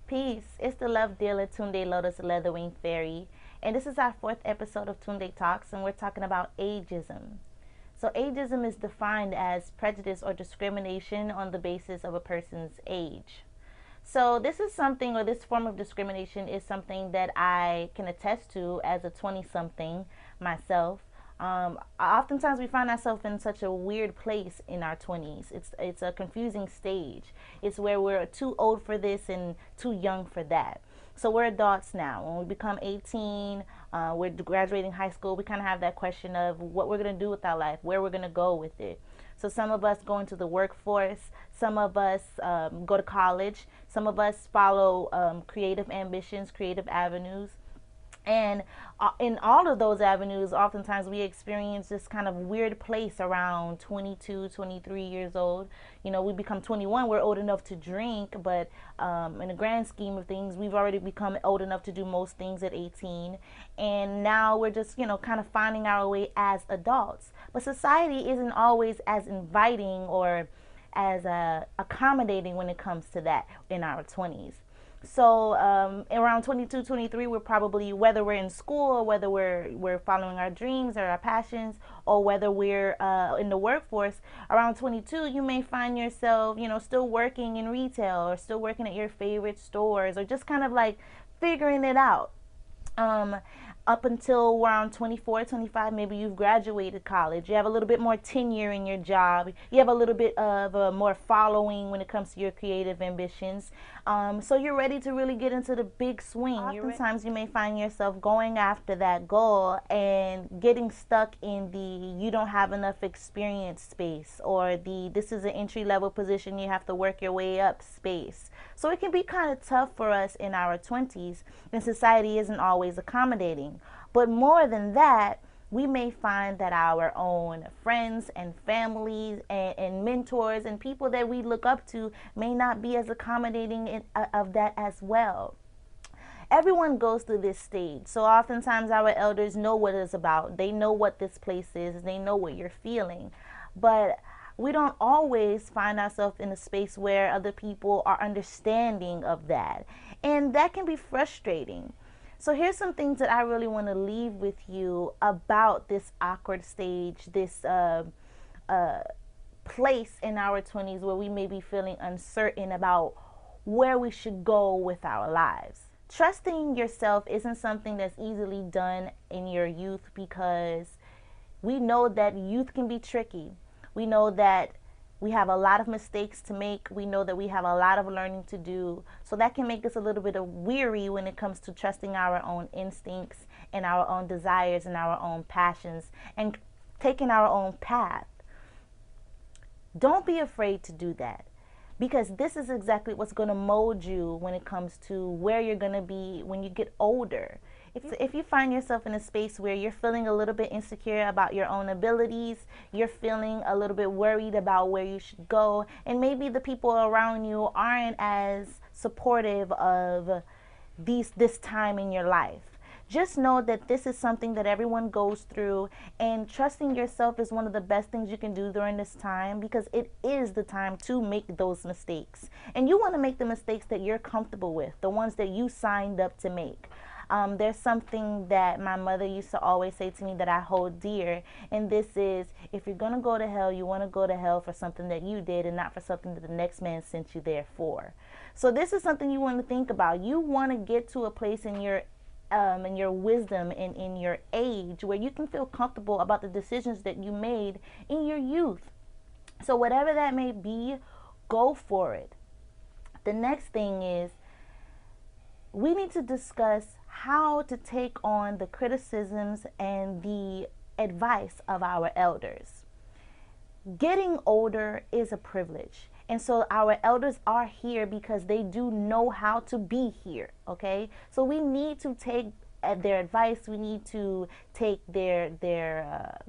Peace. It's the love dealer, Tunde Lotus, Leatherwing Fairy. And this is our fourth episode of Tunde Talks, and we're talking about ageism. So, ageism is defined as prejudice or discrimination on the basis of a person's age. So, this is something, or this form of discrimination is something that I can attest to as a 20 something myself. Oftentimes we find ourselves in such a weird place in our 20s. It's a confusing stage. It's where we're too old for this and too young for that. So we're adults now. When we become 18, we're graduating high school. We kind of have that question of what we're going to do with our life, where we're going to go with it. So some of us go into the workforce. Some of us go to college. Some of us follow creative ambitions, creative avenues. And in all of those avenues, oftentimes we experience this kind of weird place around 22, 23 years old. You know, we become 21, we're old enough to drink, but in the grand scheme of things, we've already become old enough to do most things at 18. And now we're just, kind of finding our way as adults. But society isn't always as inviting or as accommodating when it comes to that in our 20s. So around 22, 23, we're probably, whether we're in school or whether we're following our dreams or our passions, or whether we're in the workforce, around 22, you may find yourself, still working in retail or still working at your favorite stores, or just kind of like figuring it out. Um, Up until around 24, 25, maybe you've graduated college. You have a little bit more tenure in your job. You have a little bit of a more following when it comes to your creative ambitions. So you're ready to really get into the big swing. Oftentimes you may find yourself going after that goal and getting stuck in the you don't have enough experience space, or the this is an entry level position, you have to work your way up space. So it can be kind of tough for us in our 20s, and society isn't always accommodating. But more than that, we may find that our own friends and families and mentors and people that we look up to may not be as accommodating of that as well. Everyone goes through this stage. So oftentimes our elders know what it's about. They know what this place is. They know what you're feeling. But we don't always find ourselves in a space where other people are understanding of that. And that can be frustrating. So here's some things that I really want to leave with you about this awkward stage, this place in our 20s where we may be feeling uncertain about where we should go with our lives. Trusting yourself isn't something that's easily done in your youth, because we know that youth can be tricky. We know that we have a lot of mistakes to make. We know that we have a lot of learning to do. So that can make us a little bit of weary when it comes to trusting our own instincts and our own desires and our own passions and taking our own path. Don't be afraid to do that, because this is exactly what's going to mold you when it comes to where you're going to be when you get older. If you find yourself in a space where you're feeling a little bit insecure about your own abilities, you're feeling a little bit worried about where you should go, and maybe the people around you aren't as supportive of this time in your life, just know that this is something that everyone goes through, and trusting yourself is one of the best things you can do during this time, because it is the time to make those mistakes. And you want to make the mistakes that you're comfortable with, the ones that you signed up to make. There's something that my mother used to always say to me that I hold dear, and this is, if you're going to go to hell, you want to go to hell for something that you did and not for something that the next man sent you there for. So this is something you want to think about. You want to get to a place in your wisdom and in your age where you can feel comfortable about the decisions that you made in your youth. So whatever that may be, go for it. The next thing is, we need to discuss how to take on the criticisms and the advice of our elders. Getting older is a privilege. And so our elders are here because they do know how to be here, okay? So we need to take their advice. We need to take their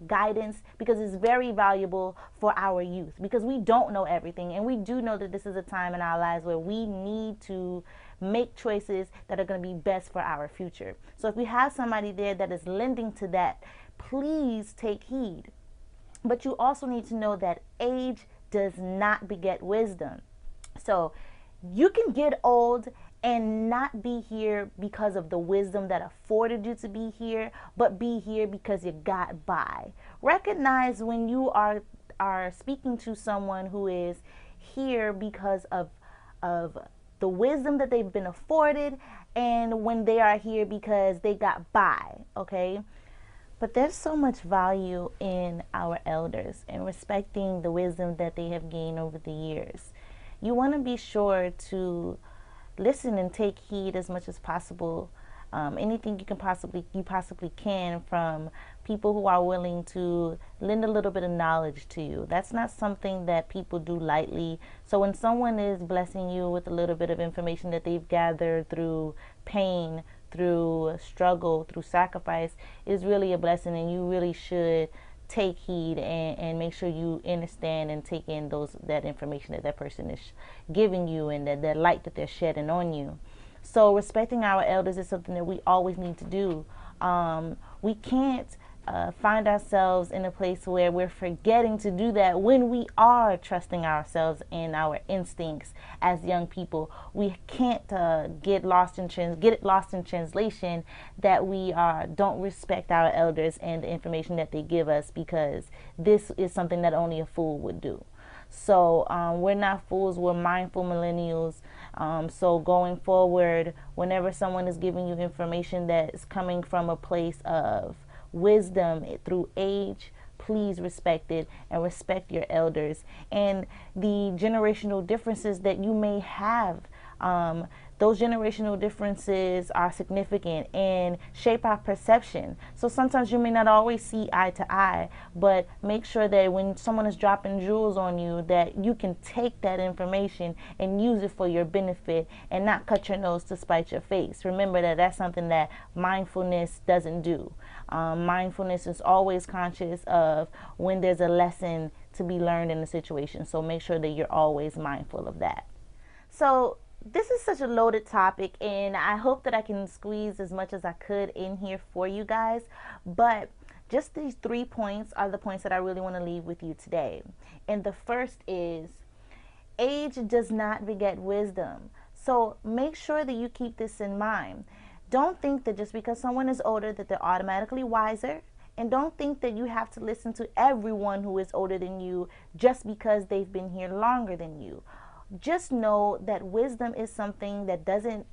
guidance, because it's very valuable for our youth, because we don't know everything, and we do know that this is a time in our lives where we need to make choices that are going to be best for our future. So if we have somebody there that is lending to that, please take heed. But you also need to know that age does not beget wisdom. So you can get old and not be here because of the wisdom that afforded you to be here, but be here because you got by. Recognize when you are speaking to someone who is here because of the wisdom that they've been afforded, and when they are here because they got by, okay? But there's so much value in our elders and respecting the wisdom that they have gained over the years. You want to be sure to listen and take heed as much as possible. Anything you possibly can from people who are willing to lend a little bit of knowledge to you. That's not something that people do lightly. So when someone is blessing you with a little bit of information that they've gathered through pain, through struggle, through sacrifice, is really a blessing, and you really should take heed and make sure you understand and take in that information that person is giving you, and that light that they're shedding on you. So respecting our elders is something that we always need to do. We can't find ourselves in a place where we're forgetting to do that when we are trusting ourselves and our instincts as young people. We can't get it lost in translation that we don't respect our elders and the information that they give us, because this is something that only a fool would do. So we're not fools, we're mindful millennials. So going forward, whenever someone is giving you information that is coming from a place of wisdom through age, please respect it and respect your elders and the generational differences that you may have. Those generational differences are significant and shape our perception. So sometimes you may not always see eye to eye, but make sure that when someone is dropping jewels on you, that you can take that information and use it for your benefit and not cut your nose to spite your face. Remember that that's something that mindfulness doesn't do. Mindfulness is always conscious of when there's a lesson to be learned in a situation. So make sure that you're always mindful of that. So this is such a loaded topic, and I hope that I can squeeze as much as I could in here for you guys. But just these 3 points are the points that I really want to leave with you today. And the first is, age does not beget wisdom. So make sure that you keep this in mind. Don't think that just because someone is older that they're automatically wiser. And don't think that you have to listen to everyone who is older than you just because they've been here longer than you. Just know that wisdom is something that doesn't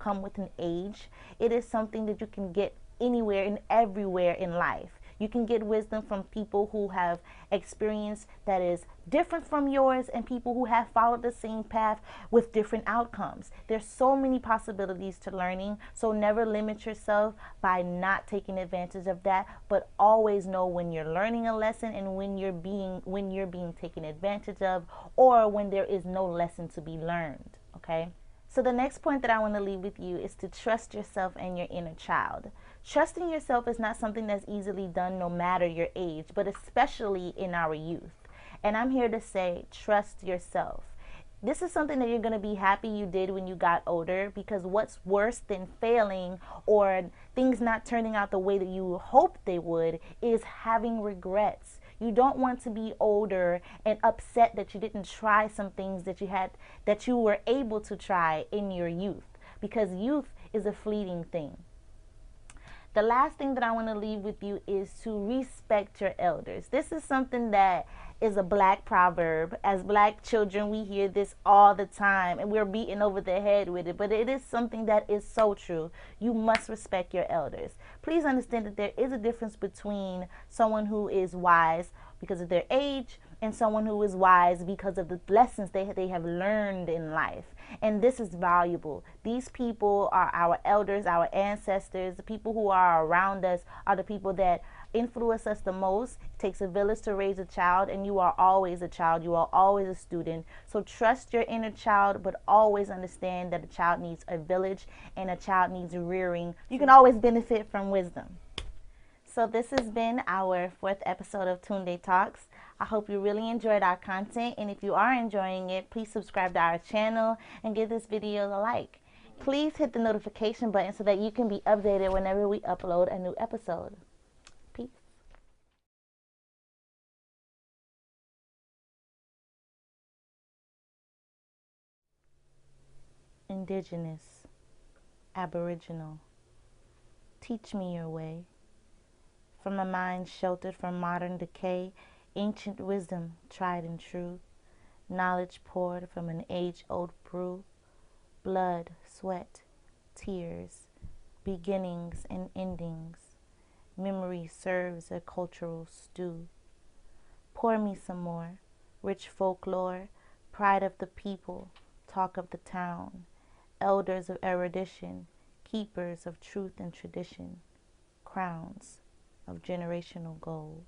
come with an age. It is something that you can get anywhere and everywhere in life. You can get wisdom from people who have experience that is different from yours, and people who have followed the same path with different outcomes. There's so many possibilities to learning, so never limit yourself by not taking advantage of that, but always know when you're learning a lesson and when you're being taken advantage of, or when there is no lesson to be learned, okay? So the next point that I want to leave with you is to trust yourself and your inner child. Trusting yourself is not something that's easily done no matter your age, but especially in our youth. And I'm here to say, trust yourself. This is something that you're going to be happy you did when you got older, because what's worse than failing or things not turning out the way that you hoped they would is having regrets. You don't want to be older and upset that you didn't try some things that you were able to try in your youth, because youth is a fleeting thing. The last thing that I want to leave with you is to respect your elders. This is something that is a black proverb. As black children, we hear this all the time and we're beaten over the head with it, but it is something that is so true. You must respect your elders. Please understand that there is a difference between someone who is wise because of their age and someone who is wise because of the lessons they have learned in life. And this is valuable. These people are our elders, our ancestors. The people who are around us are the people that influence us the most. It takes a village to raise a child, and you are always a child. You are always a student. So trust your inner child, but always understand that a child needs a village and a child needs rearing. You can always benefit from wisdom. So this has been our 4th episode of Tunde Talks. I hope you really enjoyed our content, and if you are enjoying it, please subscribe to our channel and give this video a like. Please hit the notification button so that you can be updated whenever we upload a new episode. Peace. Enjoy. indigenous, aboriginal. Teach me your way. From a mind sheltered from modern decay, ancient wisdom tried and true, knowledge poured from an age-old brew, blood, sweat, tears, beginnings and endings. Memory serves a cultural stew. Pour me some more, rich folklore, pride of the people, talk of the town, elders of erudition, keepers of truth and tradition, crowns of generational gold.